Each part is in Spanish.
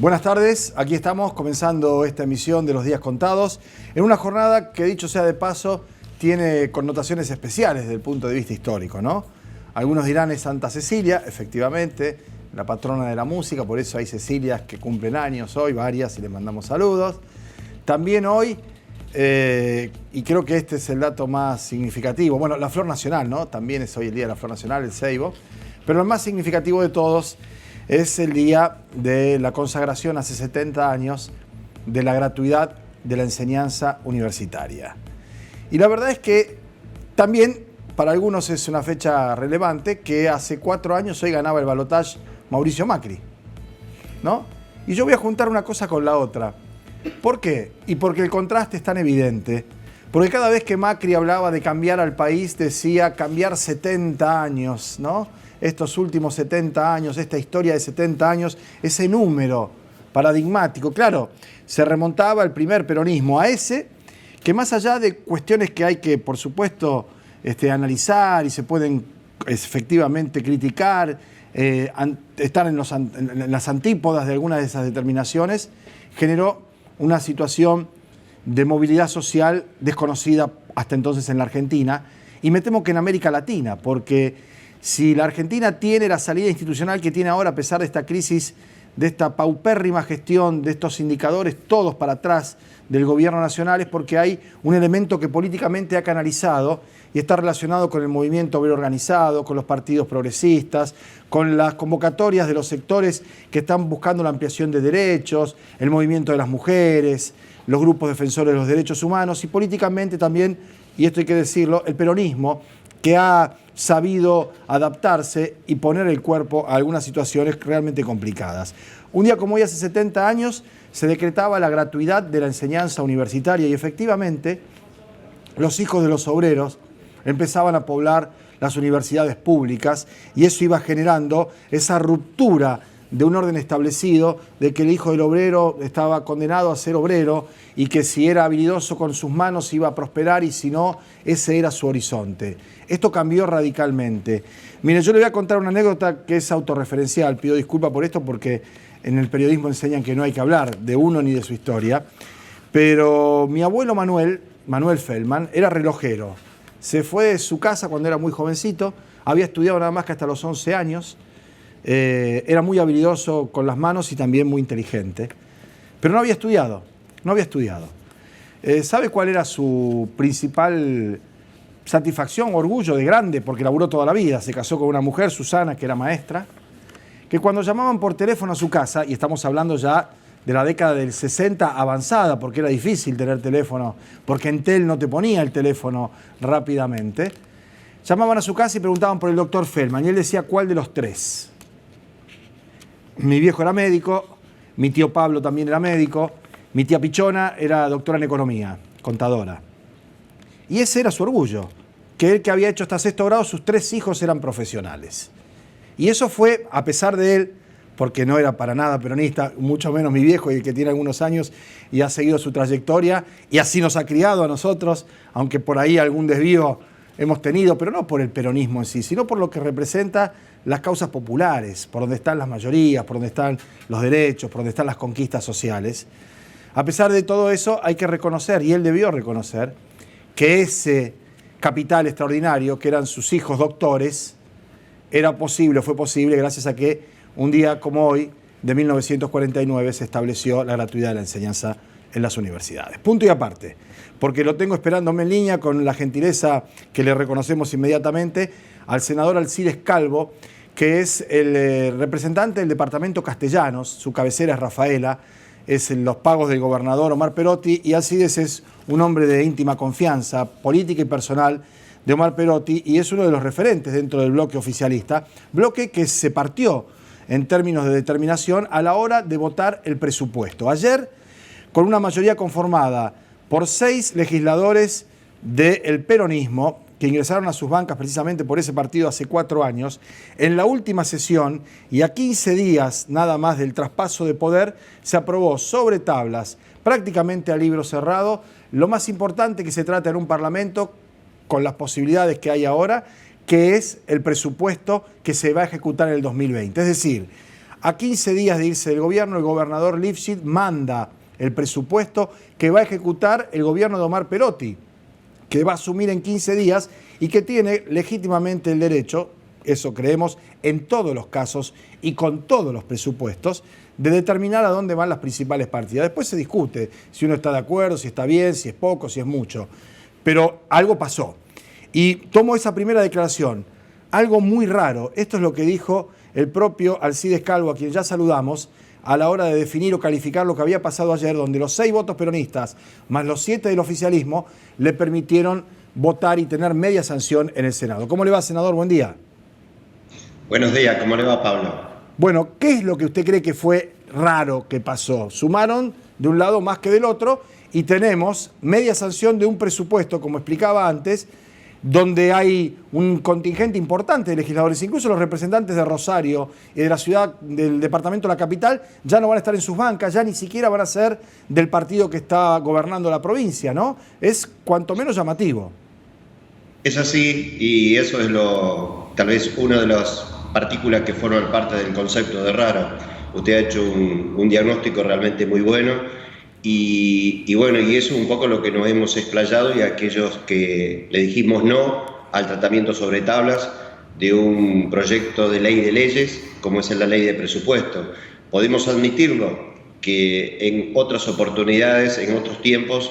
Buenas tardes, aquí estamos comenzando esta emisión de Los Días Contados, en una jornada que, dicho sea de paso, tiene connotaciones especiales desde el punto de vista histórico, ¿no? Algunos dirán es Santa Cecilia, efectivamente, la patrona de la música, por eso hay Cecilias que cumplen años hoy, varias, y les mandamos saludos. También hoy, y creo que este es el dato más significativo, bueno, la flor nacional, ¿no? También es hoy el Día de la Flor Nacional, el ceibo, pero el más significativo de todos es el día de la consagración hace 70 años de la gratuidad de la enseñanza universitaria. Y la verdad es que también para algunos es una fecha relevante que hace 4 años hoy ganaba el balotaje Mauricio Macri, ¿no? Y yo voy a juntar una cosa con la otra. ¿Por qué? Y porque el contraste es tan evidente. Porque cada vez que Macri hablaba de cambiar al país decía cambiar 70 años, ¿no? Estos últimos 70 años, esta historia de 70 años, ese número paradigmático. Claro, se remontaba al primer peronismo, a ese que más allá de cuestiones que hay que, por supuesto, analizar y se pueden efectivamente criticar, estar en las antípodas de algunas de esas determinaciones, generó una situación de movilidad social desconocida hasta entonces en la Argentina, y me temo que en América Latina, porque si la Argentina tiene la salida institucional que tiene ahora, a pesar de esta crisis, de esta paupérrima gestión, de estos indicadores, todos para atrás del gobierno nacional, es porque hay un elemento que políticamente ha canalizado y está relacionado con el movimiento obrero organizado, con los partidos progresistas, con las convocatorias de los sectores que están buscando la ampliación de derechos, el movimiento de las mujeres, los grupos defensores de los derechos humanos y políticamente también, y esto hay que decirlo, el peronismo, que ha sabido adaptarse y poner el cuerpo a algunas situaciones realmente complicadas. Un día como hoy, hace 70 años, se decretaba la gratuidad de la enseñanza universitaria y efectivamente los hijos de los obreros empezaban a poblar las universidades públicas y eso iba generando esa ruptura de un orden establecido, de que el hijo del obrero estaba condenado a ser obrero y que si era habilidoso con sus manos iba a prosperar y si no, ese era su horizonte. Esto cambió radicalmente. Mire, yo le voy a contar una anécdota que es autorreferencial, pido disculpas por esto porque en el periodismo enseñan que no hay que hablar de uno ni de su historia, pero mi abuelo Manuel Feldman, era relojero. Se fue de su casa cuando era muy jovencito, había estudiado nada más que hasta los 11 años, era muy habilidoso con las manos y también muy inteligente, pero no había estudiado. ¿Sabe cuál era su principal satisfacción, orgullo de grande? Porque laburó toda la vida, se casó con una mujer, Susana, que era maestra, que cuando llamaban por teléfono a su casa, y estamos hablando ya de la década del 60 avanzada, porque era difícil tener teléfono, porque Entel no te ponía el teléfono rápidamente, llamaban a su casa y preguntaban por el doctor Feldman, y él decía, ¿cuál de los tres? Mi viejo era médico, mi tío Pablo también era médico, mi tía Pichona era doctora en economía, contadora. Y ese era su orgullo, que él que había hecho hasta 6º grado, sus 3 hijos eran profesionales. Y eso fue, a pesar de él, porque no era para nada peronista, mucho menos mi viejo, y el que tiene algunos años y ha seguido su trayectoria, y así nos ha criado a nosotros, aunque por ahí algún desvío hemos tenido, pero no por el peronismo en sí, sino por lo que representa las causas populares, por donde están las mayorías, por donde están los derechos, por donde están las conquistas sociales. A pesar de todo eso, hay que reconocer, y él debió reconocer, que ese capital extraordinario, que eran sus hijos doctores, fue posible gracias a que un día como hoy, de 1949, se estableció la gratuidad de la enseñanza en las universidades. Punto y aparte, porque lo tengo esperándome en línea con la gentileza que le reconocemos inmediatamente al senador Alcides Calvo, que es el representante del departamento Castellanos, su cabecera es Rafaela, es en los pagos del gobernador Omar Perotti, y Alcides es un hombre de íntima confianza política y personal de Omar Perotti, y es uno de los referentes dentro del bloque oficialista, bloque que se partió en términos de determinación a la hora de votar el presupuesto. Ayer, con una mayoría conformada por 6 legisladores del peronismo, que ingresaron a sus bancas precisamente por ese partido hace 4 años, en la última sesión y a 15 días nada más del traspaso de poder, se aprobó sobre tablas, prácticamente a libro cerrado, lo más importante que se trata en un parlamento con las posibilidades que hay ahora, que es el presupuesto que se va a ejecutar en el 2020. Es decir, A 15 días de irse del gobierno, el gobernador Lifshitz manda el presupuesto que va a ejecutar el gobierno de Omar Perotti, que va a asumir en 15 días y que tiene legítimamente el derecho, eso creemos, en todos los casos y con todos los presupuestos, de determinar a dónde van las principales partidas. Después se discute si uno está de acuerdo, si está bien, si es poco, si es mucho. Pero algo pasó. Y tomo esa primera declaración. Algo muy raro. Esto es lo que dijo el propio Alcides Calvo, a quien ya saludamos, a la hora de definir o calificar lo que había pasado ayer, donde los 6 votos peronistas, más los 7 del oficialismo, le permitieron votar y tener media sanción en el Senado. ¿Cómo le va, senador? Buen día. Buenos días, ¿cómo le va, Pablo? Bueno, ¿qué es lo que usted cree que fue raro que pasó? Sumaron de un lado más que del otro y tenemos media sanción de un presupuesto, como explicaba antes, donde hay un contingente importante de legisladores, incluso los representantes de Rosario y de la ciudad, del departamento de la capital, ya no van a estar en sus bancas, ya ni siquiera van a ser del partido que está gobernando la provincia, ¿no? Es cuanto menos llamativo. Es así, y eso es tal vez una de las partículas que forman parte del concepto de raro. Usted ha hecho un diagnóstico realmente muy bueno, y bueno, y eso es un poco lo que nos hemos explayado, y aquellos que le dijimos no al tratamiento sobre tablas de un proyecto de ley de leyes como es la ley de presupuesto. Podemos admitirlo, que en otras oportunidades, en otros tiempos,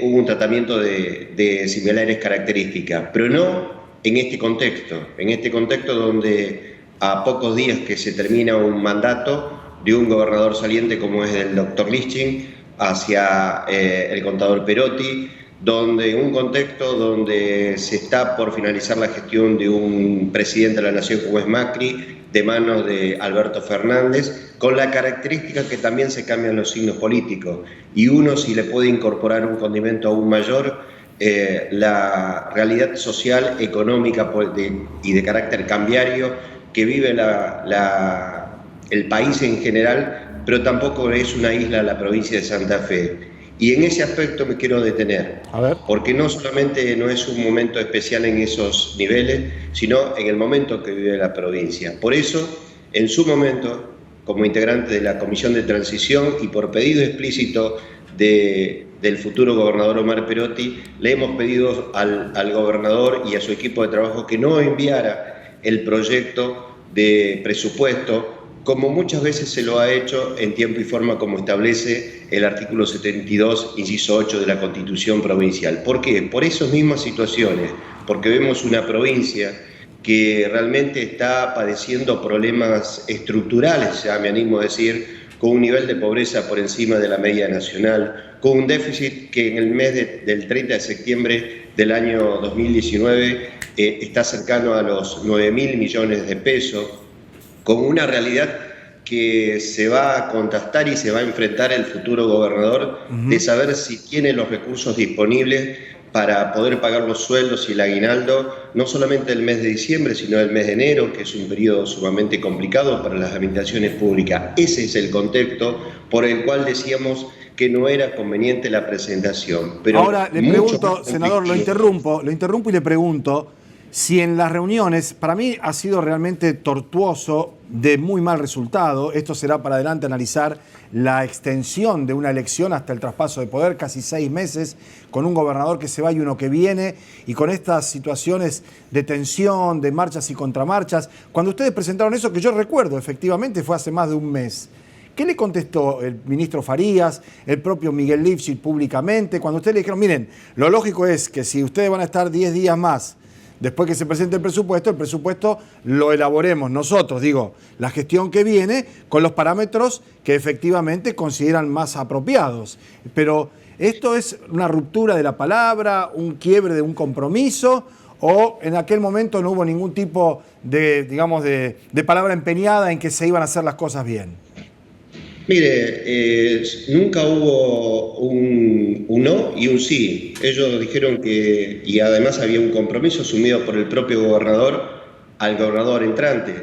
hubo un tratamiento de similares características, pero no en este contexto donde a pocos días que se termina un mandato de un gobernador saliente como es el doctor Lifshitz hacia el contador Perotti, donde en un contexto donde se está por finalizar la gestión de un presidente de la nación como es Macri, de manos de Alberto Fernández, con la característica que también se cambian los signos políticos, y uno, si le puede incorporar un condimento aún mayor, la realidad social, económica y de carácter cambiario que vive el país en general, pero tampoco es una isla la provincia de Santa Fe. Y en ese aspecto me quiero detener, porque no solamente no es un momento especial en esos niveles, sino en el momento que vive la provincia. Por eso, en su momento, como integrante de la Comisión de Transición y por pedido explícito del futuro gobernador Omar Perotti, le hemos pedido al gobernador y a su equipo de trabajo que no enviara el proyecto de presupuesto, como muchas veces se lo ha hecho en tiempo y forma como establece el artículo 72, inciso 8 de la Constitución Provincial. ¿Por qué? Por esas mismas situaciones, porque vemos una provincia que realmente está padeciendo problemas estructurales, ya me animo a decir, con un nivel de pobreza por encima de la media nacional, con un déficit que en el mes del 30 de septiembre del año 2019 está cercano a los 9.000 millones de pesos, con una realidad que se va a contrastar y se va a enfrentar el futuro gobernador, de saber si tiene los recursos disponibles para poder pagar los sueldos y el aguinaldo, no solamente el mes de diciembre, sino el mes de enero, que es un periodo sumamente complicado para las administraciones públicas. Ese es el contexto por el cual decíamos que no era conveniente la presentación. Pero ahora le pregunto, senador, lo interrumpo y le pregunto si en las reuniones, para mí ha sido realmente tortuoso, de muy mal resultado. Esto será para adelante analizar la extensión de una elección hasta el traspaso de poder, casi 6 meses, con un gobernador que se va y uno que viene, y con estas situaciones de tensión, de marchas y contramarchas. Cuando ustedes presentaron eso, que yo recuerdo, efectivamente fue hace más de un mes, ¿qué le contestó el ministro Farías, el propio Miguel Lifshitz públicamente, cuando ustedes le dijeron, miren, lo lógico es que si ustedes van a estar 10 días más después que se presente el presupuesto lo elaboremos nosotros, digo, la gestión que viene con los parámetros que efectivamente consideran más apropiados? Pero ¿esto es una ruptura de la palabra, un quiebre de un compromiso, o en aquel momento no hubo ningún tipo de, digamos, de palabra empeñada en que se iban a hacer las cosas bien? Mire, nunca hubo un no y un sí. Ellos dijeron que, y además había un compromiso asumido por el propio gobernador al gobernador entrante.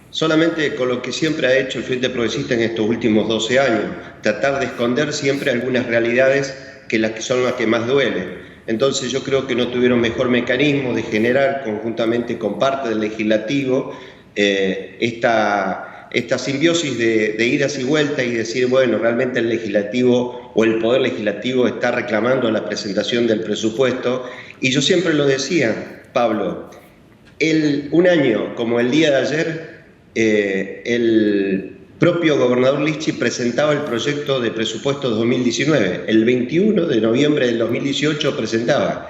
Solamente con lo que siempre ha hecho el Frente Progresista en estos últimos 12 años, tratar de esconder siempre algunas realidades que son las que más duelen. Entonces yo creo que no tuvieron mejor mecanismo de generar conjuntamente con parte del legislativo esta esta simbiosis de idas y vueltas y decir, bueno, realmente el legislativo o el poder legislativo está reclamando la presentación del presupuesto. Y yo siempre lo decía, Pablo, un año como el día de ayer, el propio gobernador Lichi presentaba el proyecto de presupuesto 2019. El 21 de noviembre del 2018 presentaba.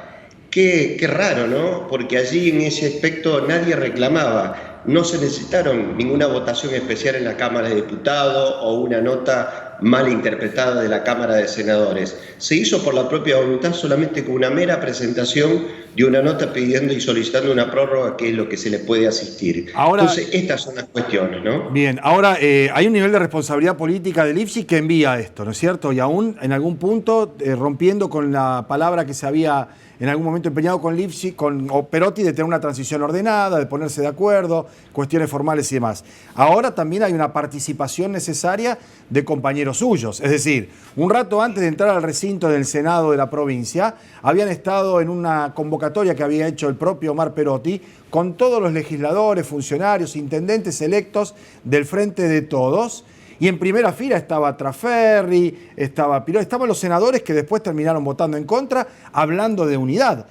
Qué raro, ¿no? Porque allí en ese aspecto nadie reclamaba. No se necesitaron ninguna votación especial en la Cámara de Diputados o una nota mal interpretada de la Cámara de Senadores. Se hizo por la propia voluntad solamente con una mera presentación de una nota pidiendo y solicitando una prórroga, que es lo que se le puede asistir. Ahora, entonces, estas son las cuestiones, ¿no? Bien, ahora hay un nivel de responsabilidad política del IPSI que envía esto, ¿no es cierto? Y aún en algún punto rompiendo con la palabra que se había en algún momento empeñado con Lipsi, con Perotti, de tener una transición ordenada, de ponerse de acuerdo, cuestiones formales y demás. Ahora también hay una participación necesaria de compañeros suyos. Es decir, un rato antes de entrar al recinto del Senado de la provincia, habían estado en una convocatoria que había hecho el propio Omar Perotti con todos los legisladores, funcionarios, intendentes electos del Frente de Todos. Y en primera fila estaba Traferri, estaban los senadores que después terminaron votando en contra, hablando de unidad.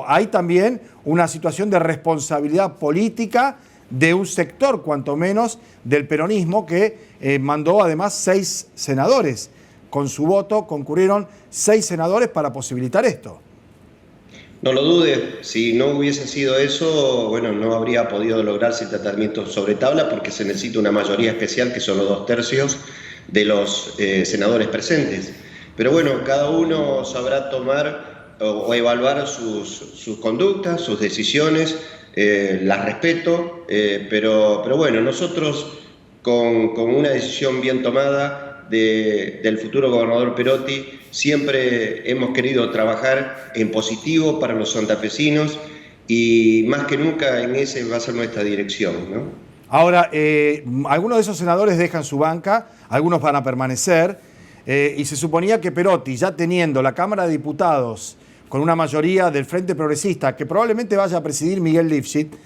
Hay también una situación de responsabilidad política de un sector, cuanto menos, del peronismo, que mandó además 6 senadores. Con su voto concurrieron 6 senadores para posibilitar esto. No lo dude, si no hubiese sido eso, bueno, no habría podido lograrse el tratamiento sobre tabla, porque se necesita una mayoría especial, que son los 2/3 de los senadores presentes. Pero bueno, cada uno sabrá tomar o evaluar sus conductas, sus decisiones, las respeto, pero bueno, nosotros con una decisión bien tomada del futuro gobernador Perotti, siempre hemos querido trabajar en positivo para los santafesinos y más que nunca en ese va a ser nuestra dirección, ¿no? Ahora, algunos de esos senadores dejan su banca, algunos van a permanecer, y se suponía que Perotti, ya teniendo la Cámara de Diputados con una mayoría del Frente Progresista, que probablemente vaya a presidir Miguel Lifshitz,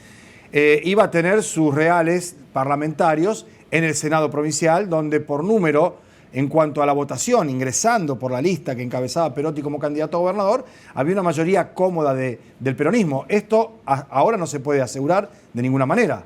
iba a tener sus reales parlamentarios en el Senado provincial, donde por número, en cuanto a la votación, ingresando por la lista que encabezaba Perotti como candidato a gobernador, había una mayoría cómoda del peronismo. Esto ahora no se puede asegurar de ninguna manera.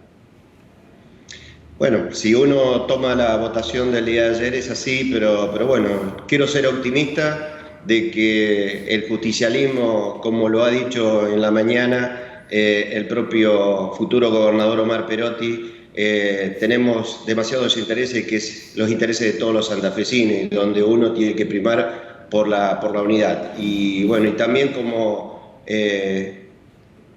Bueno, si uno toma la votación del día de ayer es así, pero bueno, quiero ser optimista de que el justicialismo, como lo ha dicho en la mañana el propio futuro gobernador Omar Perotti, tenemos demasiados intereses, que es los intereses de todos los santafesinos, donde uno tiene que primar por la unidad. Y bueno, y también como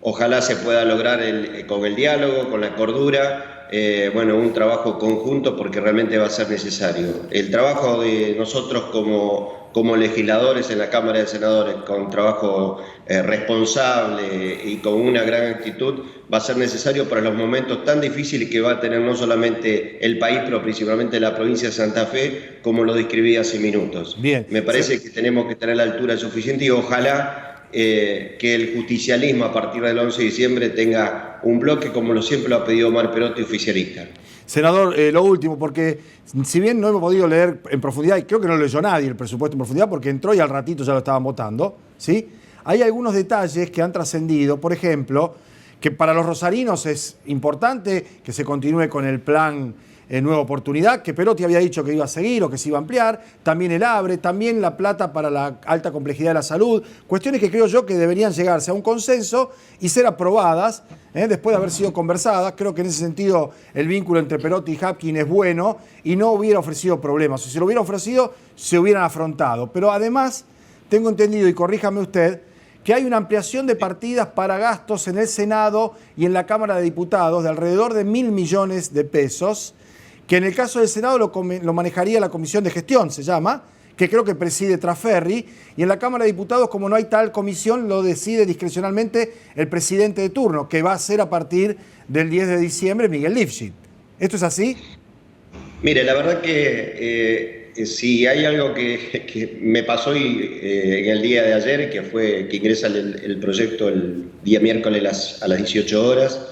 ojalá se pueda lograr con el diálogo, con la cordura, bueno, un trabajo conjunto, porque realmente va a ser necesario. El trabajo de nosotros como legisladores en la Cámara de Senadores, con trabajo responsable y con una gran actitud, va a ser necesario para los momentos tan difíciles que va a tener no solamente el país, pero principalmente la provincia de Santa Fe, como lo describí hace minutos. Bien. Me parece que tenemos que tener la altura suficiente y ojalá que el justicialismo a partir del 11 de diciembre tenga un bloque, como siempre lo ha pedido Omar Perotti, oficialista. Senador, lo último, porque si bien no hemos podido leer en profundidad, y creo que no lo leyó nadie el presupuesto en profundidad, porque entró y al ratito ya lo estaban votando, ¿sí? Hay algunos detalles que han trascendido, por ejemplo, que para los rosarinos es importante que se continúe con el plan Nueva Oportunidad, que Perotti había dicho que iba a seguir o que se iba a ampliar, también el ABRE, también la plata para la alta complejidad de la salud, cuestiones que creo yo que deberían llegarse a un consenso y ser aprobadas, después de haber sido conversadas. Creo que en ese sentido el vínculo entre Perotti y Hapkin es bueno y no hubiera ofrecido problemas. Si se lo hubiera ofrecido, se hubieran afrontado. Pero además, tengo entendido, y corríjame usted, que hay una ampliación de partidas para gastos en el Senado y en la Cámara de Diputados de alrededor de 1.000 millones de pesos, que en el caso del Senado lo manejaría la Comisión de Gestión, se llama, que creo que preside Traferri, y en la Cámara de Diputados, como no hay tal comisión, lo decide discrecionalmente el presidente de turno, que va a ser a partir del 10 de diciembre Miguel Lifshitz. ¿Esto es así? Mire, la verdad que si hay algo que me pasó en el día de ayer, que fue que ingresa el proyecto el día miércoles a las 18 horas,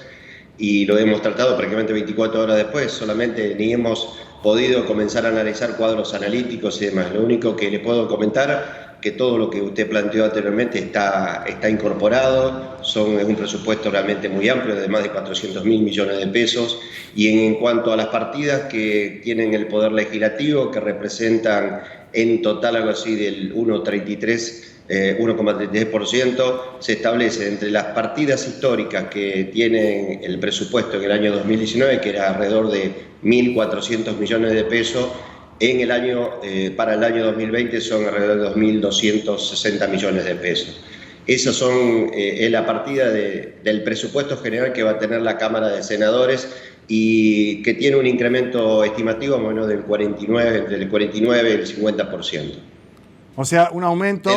y lo hemos tratado prácticamente 24 horas después, solamente ni hemos podido comenzar a analizar cuadros analíticos y demás. Lo único que le puedo comentar, que todo lo que usted planteó anteriormente está incorporado, es un presupuesto realmente muy amplio, de más de 400.000 millones de pesos, y en cuanto a las partidas que tienen el Poder Legislativo, que representan en total algo así del 1,33%, se establece entre las partidas históricas que tienen el presupuesto en el año 2019, que era alrededor de 1.400 millones de pesos, para el año 2020 son alrededor de 2.260 millones de pesos. Esas es la partida del presupuesto general que va a tener la Cámara de Senadores y que tiene un incremento estimativo más o menos entre el 49 y el 50%. O sea, un aumento... De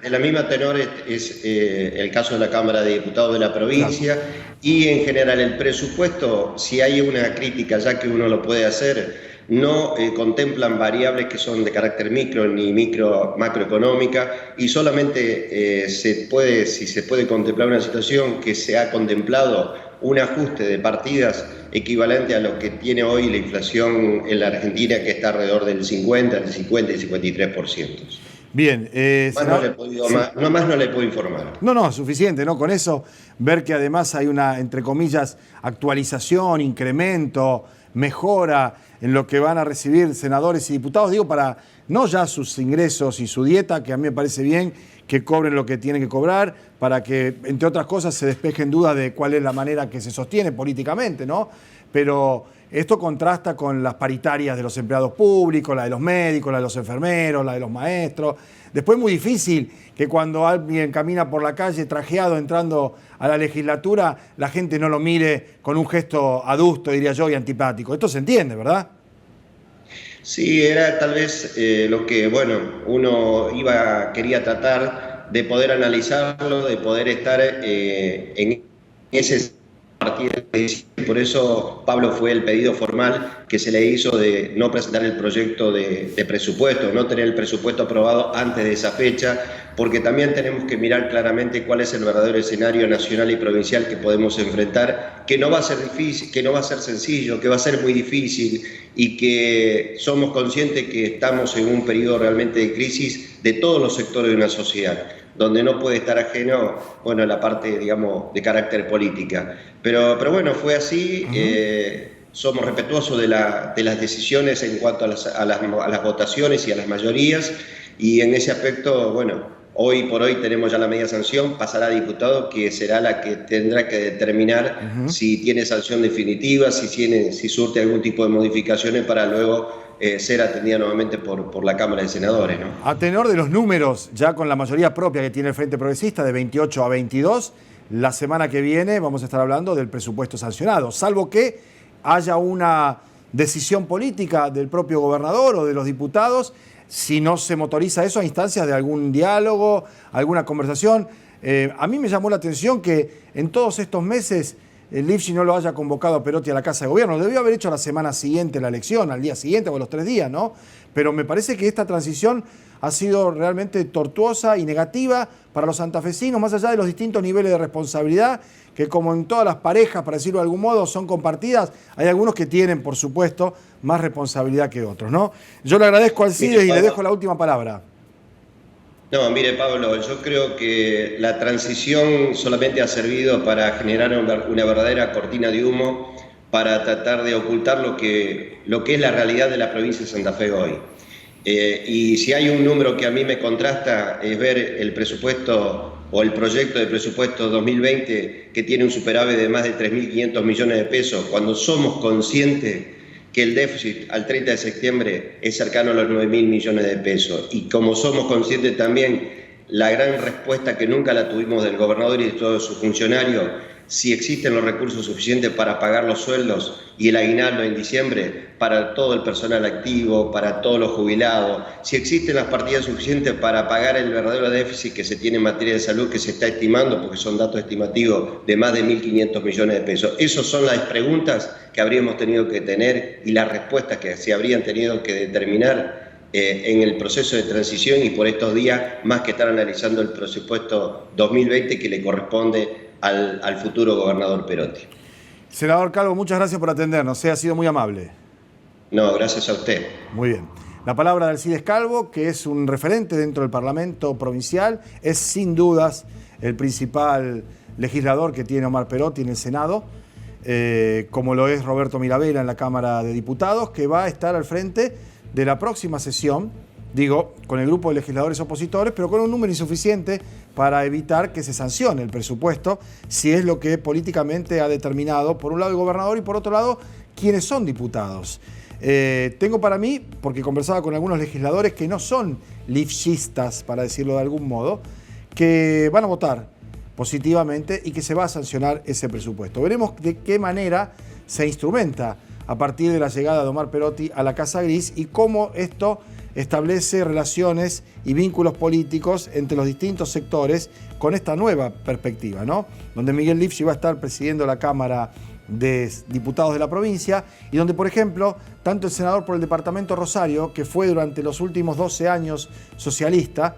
la misma tenor es el caso de la Cámara de Diputados de la provincia, claro. Y en general el presupuesto, si hay una crítica ya que uno lo puede hacer, no contemplan variables que son de carácter micro ni macroeconómica, y solamente si se puede contemplar una situación que se ha contemplado un ajuste de partidas equivalente a lo que tiene hoy la inflación en la Argentina, que está alrededor del 50 y 53%. Bien. Más no le puedo informar. No, suficiente, ¿no? Con eso, ver que además hay una, entre comillas, actualización, incremento, mejora en lo que van a recibir senadores y diputados, digo, para no ya sus ingresos y su dieta, que a mí me parece bien que cobren lo que tienen que cobrar, para que, entre otras cosas, se despejen dudas de cuál es la manera que se sostiene políticamente, ¿no? Pero esto contrasta con las paritarias de los empleados públicos, la de los médicos, la de los enfermeros, la de los maestros. Después es muy difícil que cuando alguien camina por la calle trajeado entrando a la legislatura, la gente no lo mire con un gesto adusto, diría yo, y antipático. Esto se entiende, ¿verdad? Sí, era tal vez lo que, uno quería tratar de poder analizarlo, de poder estar en ese partido. Por eso, Pablo, fue el pedido formal que se le hizo de no presentar el proyecto de presupuesto, no tener el presupuesto aprobado antes de esa fecha, porque también tenemos que mirar claramente cuál es el verdadero escenario nacional y provincial que podemos enfrentar, que no va a ser difícil, que no va a ser sencillo, que va a ser muy difícil, y que somos conscientes que estamos en un periodo realmente de crisis de todos los sectores de una sociedad, donde no puede estar ajeno, la parte, digamos, de carácter política. Pero fue así. Somos respetuosos de las decisiones en cuanto a las votaciones y a las mayorías, y en ese aspecto, hoy por hoy tenemos ya la media sanción, pasará a diputado, que será la que tendrá que determinar si tiene sanción definitiva, si surte algún tipo de modificaciones para luego ser atendida nuevamente por la Cámara de Senadores, ¿no? A tenor de los números, ya con la mayoría propia que tiene el Frente Progresista, de 28 a 22, la semana que viene vamos a estar hablando del presupuesto sancionado, salvo que haya una decisión política del propio gobernador o de los diputados, si no se motoriza eso a instancias de algún diálogo, alguna conversación. A mí me llamó la atención que en todos estos meses el Lifchi no lo haya convocado a Perotti a la Casa de Gobierno. Lo debió haber hecho la semana siguiente la elección, al día siguiente o a los 3 días, ¿no? Pero me parece que esta transición ha sido realmente tortuosa y negativa para los santafesinos, más allá de los distintos niveles de responsabilidad, que como en todas las parejas, para decirlo de algún modo, son compartidas. Hay algunos que tienen, por supuesto, más responsabilidad que otros, ¿no? Yo le agradezco al CIDES y le dejo la última palabra. No, mire, Pablo, yo creo que la transición solamente ha servido para generar una verdadera cortina de humo, para tratar de ocultar lo que es la realidad de la provincia de Santa Fe hoy. Y si hay un número que a mí me contrasta, es ver el presupuesto o el proyecto de presupuesto 2020, que tiene un superávit de más de 3.500 millones de pesos, cuando somos conscientes que el déficit al 30 de septiembre es cercano a los 9.000 millones de pesos. Y como somos conscientes también la gran respuesta que nunca la tuvimos del gobernador y de todos sus funcionarios, si existen los recursos suficientes para pagar los sueldos y el aguinaldo en diciembre para todo el personal activo, para todos los jubilados, si existen las partidas suficientes para pagar el verdadero déficit que se tiene en materia de salud, que se está estimando, porque son datos estimativos, de más de 1.500 millones de pesos. Esas son las preguntas que habríamos tenido que tener y las respuestas que se habrían tenido que determinar en el proceso de transición, y por estos días, más que estar analizando el presupuesto 2020 que le corresponde al futuro gobernador Perotti. Senador Calvo, muchas gracias por atendernos, ha sido muy amable. No, gracias a usted. Muy bien. La palabra de Alcides Calvo, que es un referente dentro del Parlamento provincial, es sin dudas el principal legislador que tiene Omar Perotti en el Senado, como lo es Roberto Mirabella en la Cámara de Diputados, que va a estar al frente de la próxima sesión, digo, con el grupo de legisladores opositores, pero con un número insuficiente para evitar que se sancione el presupuesto, si es lo que políticamente ha determinado, por un lado el gobernador y por otro lado, quienes son diputados. Tengo para mí, porque conversaba con algunos legisladores que no son lifchistas, para decirlo de algún modo, que van a votar positivamente y que se va a sancionar ese presupuesto. Veremos de qué manera se instrumenta a partir de la llegada de Omar Perotti a la Casa Gris y cómo esto establece relaciones y vínculos políticos entre los distintos sectores con esta nueva perspectiva, ¿no? Donde Miguel Lifchi va a estar presidiendo la Cámara de Diputados de la provincia y donde, por ejemplo, tanto el senador por el departamento Rosario, que fue durante los últimos 12 años socialista,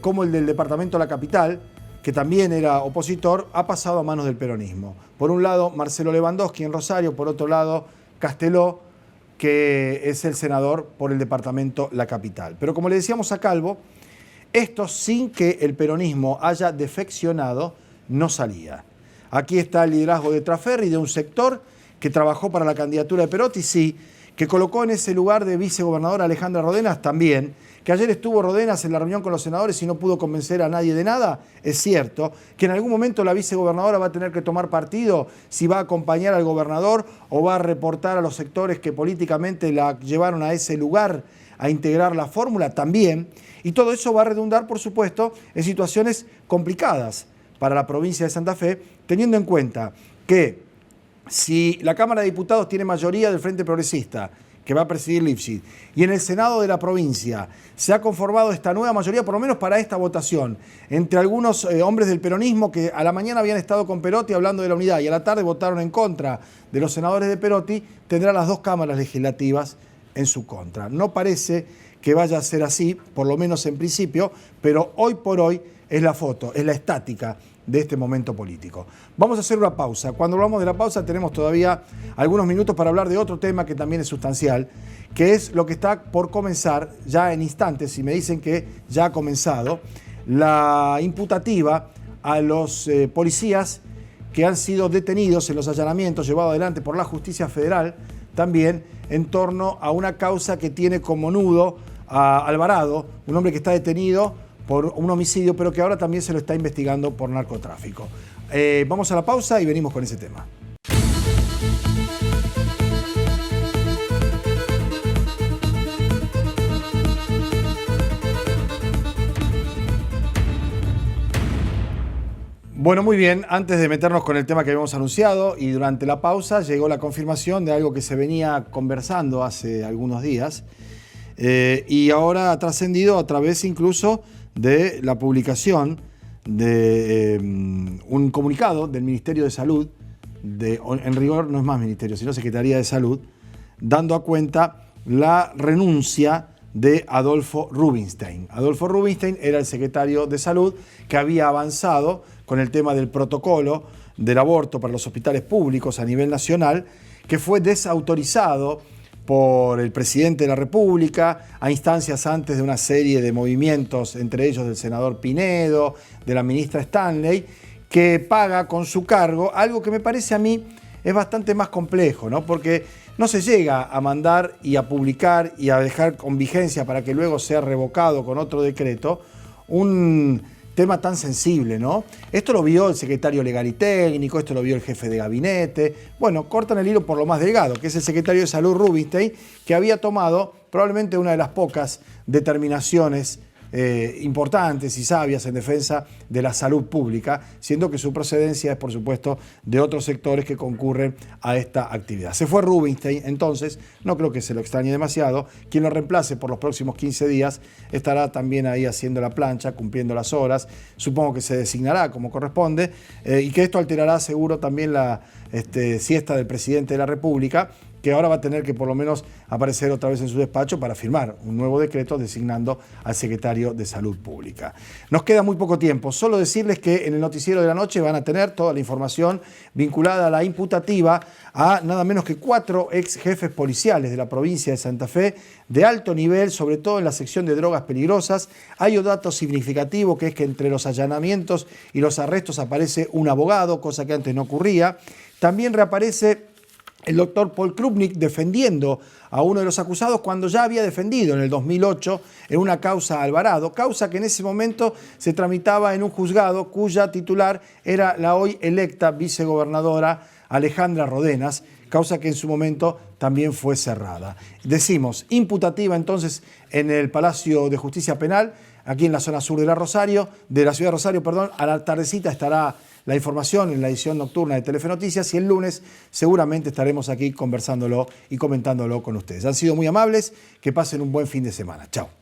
como el del departamento La Capital, que también era opositor, ha pasado a manos del peronismo. Por un lado, Marcelo Lewandowski en Rosario, por otro lado, Casteló, que es el senador por el departamento La Capital. Pero como le decíamos a Calvo, esto sin que el peronismo haya defeccionado, no salía. Aquí está el liderazgo de Traferri, de un sector que trabajó para la candidatura de Perotti, sí, que colocó en ese lugar de vicegobernador a Alejandra Rodenas también, que ayer estuvo Rodenas en la reunión con los senadores y no pudo convencer a nadie de nada, es cierto, que en algún momento la vicegobernadora va a tener que tomar partido si va a acompañar al gobernador o va a reportar a los sectores que políticamente la llevaron a ese lugar a integrar la fórmula también, y todo eso va a redundar, por supuesto, en situaciones complicadas para la provincia de Santa Fe, teniendo en cuenta que si la Cámara de Diputados tiene mayoría del Frente Progresista, que va a presidir Lifshitz, y en el Senado de la provincia se ha conformado esta nueva mayoría, por lo menos para esta votación, entre algunos hombres del peronismo que a la mañana habían estado con Perotti hablando de la unidad y a la tarde votaron en contra de los senadores de Perotti, tendrá las dos cámaras legislativas en su contra. No parece que vaya a ser así, por lo menos en principio, pero hoy por hoy es la foto, es la estática de este momento político. Vamos a hacer una pausa. Cuando hablamos de la pausa tenemos todavía algunos minutos para hablar de otro tema que también es sustancial, que es lo que está por comenzar ya en instantes, si me dicen que ya ha comenzado, la imputativa a los policías que han sido detenidos en los allanamientos llevados adelante por la Justicia Federal, también en torno a una causa que tiene como nudo a Alvarado, un hombre que está detenido por un homicidio, pero que ahora también se lo está investigando por narcotráfico. Vamos a la pausa y venimos con ese tema. Bueno, muy bien, antes de meternos con el tema que habíamos anunciado y durante la pausa llegó la confirmación de algo que se venía conversando hace algunos días y ahora ha trascendido a través incluso de la publicación de un comunicado del Ministerio de Salud, en rigor no es más Ministerio, sino Secretaría de Salud, dando a cuenta la renuncia de Adolfo Rubinstein. Adolfo Rubinstein era el secretario de Salud que había avanzado con el tema del protocolo del aborto para los hospitales públicos a nivel nacional, que fue desautorizado por el presidente de la República, a instancias antes de una serie de movimientos, entre ellos del senador Pinedo, de la ministra Stanley, que paga con su cargo algo que me parece a mí es bastante más complejo, ¿no? Porque no se llega a mandar y a publicar y a dejar con vigencia para que luego sea revocado con otro decreto un tema tan sensible, ¿no? Esto lo vio el secretario legal y técnico, esto lo vio el jefe de gabinete. Bueno, cortan el hilo por lo más delgado, que es el secretario de Salud Rubinstein, que había tomado probablemente una de las pocas determinaciones importantes y sabias en defensa de la salud pública, siendo que su procedencia es, por supuesto, de otros sectores que concurren a esta actividad. Se fue Rubinstein, entonces, no creo que se lo extrañe demasiado. Quien lo reemplace por los próximos 15 días estará también ahí haciendo la plancha, cumpliendo las horas, supongo que se designará como corresponde, y que esto alterará seguro también la siesta del presidente de la República, que ahora va a tener que por lo menos aparecer otra vez en su despacho para firmar un nuevo decreto designando al secretario de Salud Pública. Nos queda muy poco tiempo, solo decirles que en el noticiero de la noche van a tener toda la información vinculada a la imputativa a nada menos que 4 ex jefes policiales de la provincia de Santa Fe de alto nivel, sobre todo en la sección de drogas peligrosas. Hay un dato significativo que es que entre los allanamientos y los arrestos aparece un abogado, cosa que antes no ocurría. También reaparece el doctor Paul Krupnik defendiendo a uno de los acusados cuando ya había defendido en el 2008 en una causa Alvarado, causa que en ese momento se tramitaba en un juzgado cuya titular era la hoy electa vicegobernadora Alejandra Rodenas, causa que en su momento también fue cerrada. Decimos, imputativa entonces en el Palacio de Justicia Penal, aquí en la zona sur de la ciudad de Rosario, a la tardecita estará la información en la edición nocturna de Telefe Noticias y el lunes seguramente estaremos aquí conversándolo y comentándolo con ustedes. Han sido muy amables, que pasen un buen fin de semana. Chao.